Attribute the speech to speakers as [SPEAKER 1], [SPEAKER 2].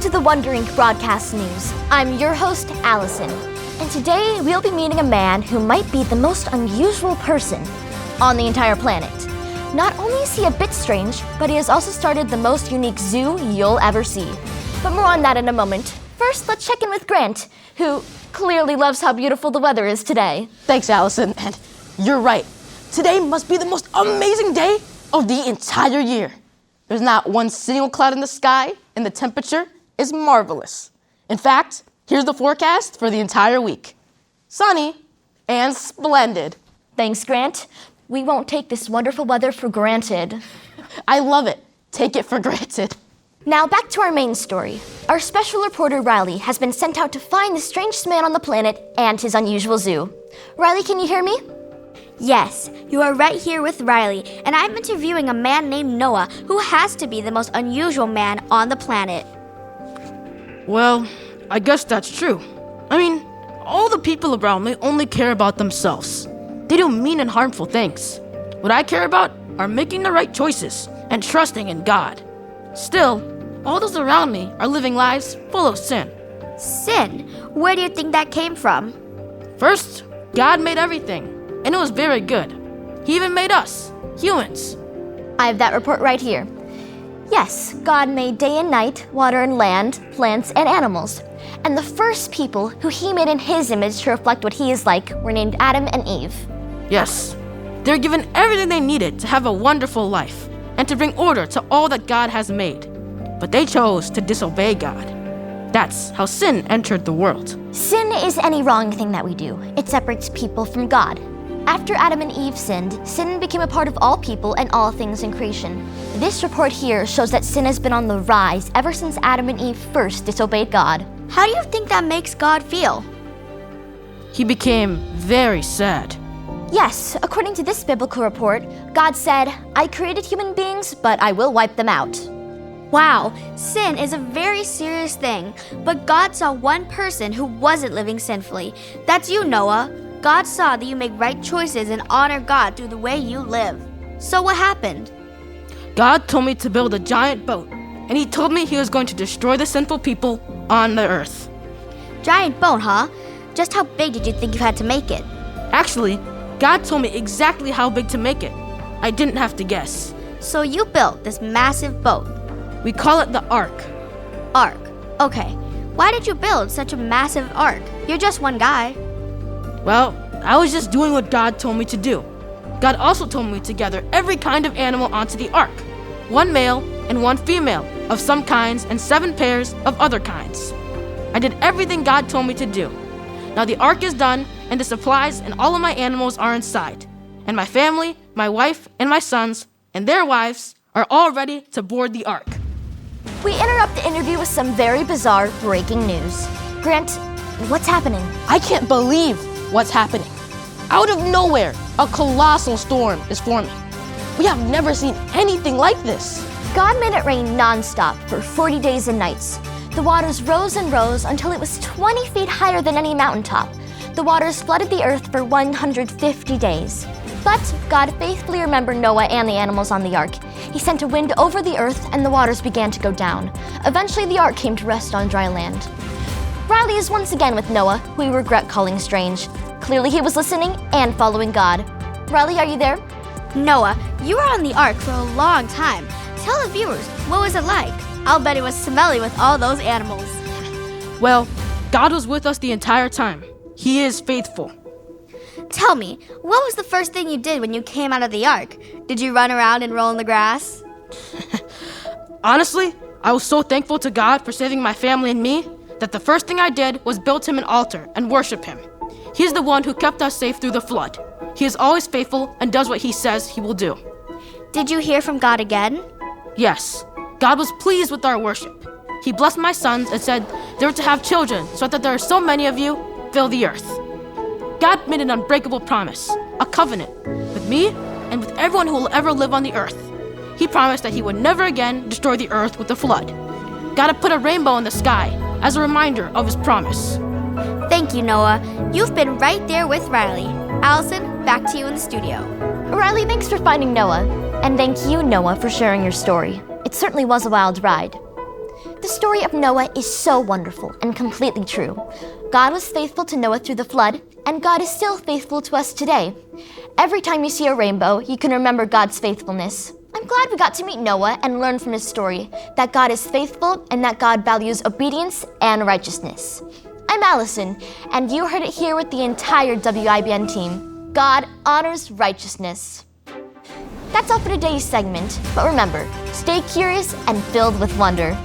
[SPEAKER 1] to the Wonder Inc. Broadcast News. I'm your host, Allison, and today we'll be meeting a man who might be the most unusual person on the entire planet. Not only is he a bit strange, but he has also started the most unique zoo you'll ever see. But more on that in a moment. First, let's check in with Grant, who clearly loves how beautiful the weather is today.
[SPEAKER 2] Thanks, Allison, and you're right. Today must be the most amazing day of the entire year. There's not one single cloud in the sky, and the temperature is marvelous. In fact, here's the forecast for the entire week. Sunny and splendid.
[SPEAKER 1] Thanks, Grant. We won't take this wonderful weather for granted.
[SPEAKER 2] I love it. Take it for granted.
[SPEAKER 1] Now back to our main story. Our special reporter Riley has been sent out to find the strangest man on the planet and his unusual zoo. Riley, can you hear me?
[SPEAKER 3] Yes, you are right here with Riley, and I'm interviewing a man named Noah who has to be the most unusual man on the planet.
[SPEAKER 2] Well, I guess that's true. I mean, all the people around me only care about themselves. They do mean and harmful things. What I care about are making the right choices and trusting in God. Still, all those around me are living lives full of sin.
[SPEAKER 3] Sin? Where do you think that came from?
[SPEAKER 2] First, God made everything, and it was very good. He even made us, humans.
[SPEAKER 1] I have that report right here. Yes, God made day and night, water and land, plants and animals. And the first people who he made in his image to reflect what he is like were named Adam and Eve.
[SPEAKER 2] Yes, they're given everything they needed to have a wonderful life and to bring order to all that God has made. But they chose to disobey God. That's how sin entered the world.
[SPEAKER 1] Sin is any wrong thing that we do. It separates people from God. After Adam and Eve sinned, sin became a part of all people and all things in creation. This report here shows that sin has been on the rise ever since Adam and Eve first disobeyed God.
[SPEAKER 3] How do you think that makes God feel?
[SPEAKER 2] He became very sad.
[SPEAKER 1] Yes, according to this biblical report, God said, "I created human beings, but I will wipe them out."
[SPEAKER 3] Wow, sin is a very serious thing, but God saw one person who wasn't living sinfully. That's you, Noah. God saw that you make right choices and honor God through the way you live. So what happened?
[SPEAKER 2] God told me to build a giant boat, and he told me he was going to destroy the sinful people on the earth.
[SPEAKER 3] Giant boat, huh? Just how big did you think you had to make it?
[SPEAKER 2] Actually, God told me exactly how big to make it. I didn't have to guess.
[SPEAKER 3] So you built this massive boat.
[SPEAKER 2] We call it the Ark.
[SPEAKER 3] Ark. Okay. Why did you build such a massive ark? You're just one guy.
[SPEAKER 2] Well, I was just doing what God told me to do. God also told me to gather every kind of animal onto the ark. 1 male and 1 female of some kinds and 7 pairs of other kinds. I did everything God told me to do. Now the ark is done, and the supplies and all of my animals are inside. And my family, my wife, and my sons, and their wives are all ready to board the ark.
[SPEAKER 1] We interrupt the interview with some very bizarre breaking news. Grant, what's happening?
[SPEAKER 2] I can't believe what's happening. Out of nowhere, a colossal storm is forming. We have never seen anything like this.
[SPEAKER 1] God made it rain nonstop for 40 days and nights. The waters rose and rose until it was 20 feet higher than any mountaintop. The waters flooded the earth for 150 days. But God faithfully remembered Noah and the animals on the ark. He sent a wind over the earth and the waters began to go down. Eventually the ark came to rest on dry land. Riley is once again with Noah, who we regret calling strange. Clearly he was listening and following God. Riley, are you there?
[SPEAKER 3] Noah, you were on the ark for a long time. Tell the viewers, what was it like? I'll bet it was smelly with all those animals.
[SPEAKER 2] Well, God was with us the entire time. He is faithful.
[SPEAKER 3] Tell me, what was the first thing you did when you came out of the ark? Did you run around and roll in the grass?
[SPEAKER 2] Honestly, I was so thankful to God for saving my family and me that the first thing I did was build him an altar and worship him. He's the one who kept us safe through the flood. He is always faithful and does what he says he will do.
[SPEAKER 3] Did you hear from God again?
[SPEAKER 2] Yes, God was pleased with our worship. He blessed my sons and said they were to have children so that there are so many of you, fill the earth. God made an unbreakable promise, a covenant, with me and with everyone who will ever live on the earth. He promised that he would never again destroy the earth with a flood. God had put a rainbow in the sky as a reminder of his promise.
[SPEAKER 3] Thank you, Noah. You've been right there with Riley. Allison, back to you in the studio.
[SPEAKER 1] Riley, thanks for finding Noah. And thank you, Noah, for sharing your story. It certainly was a wild ride. The story of Noah is so wonderful and completely true. God was faithful to Noah through the flood, and God is still faithful to us today. Every time you see a rainbow, you can remember God's faithfulness. I'm glad we got to meet Noah and learn from his story that God is faithful and that God values obedience and righteousness. I'm Allison, and you heard it here with the entire WIBN team. God honors righteousness. That's all for today's segment, but remember, stay curious and filled with wonder.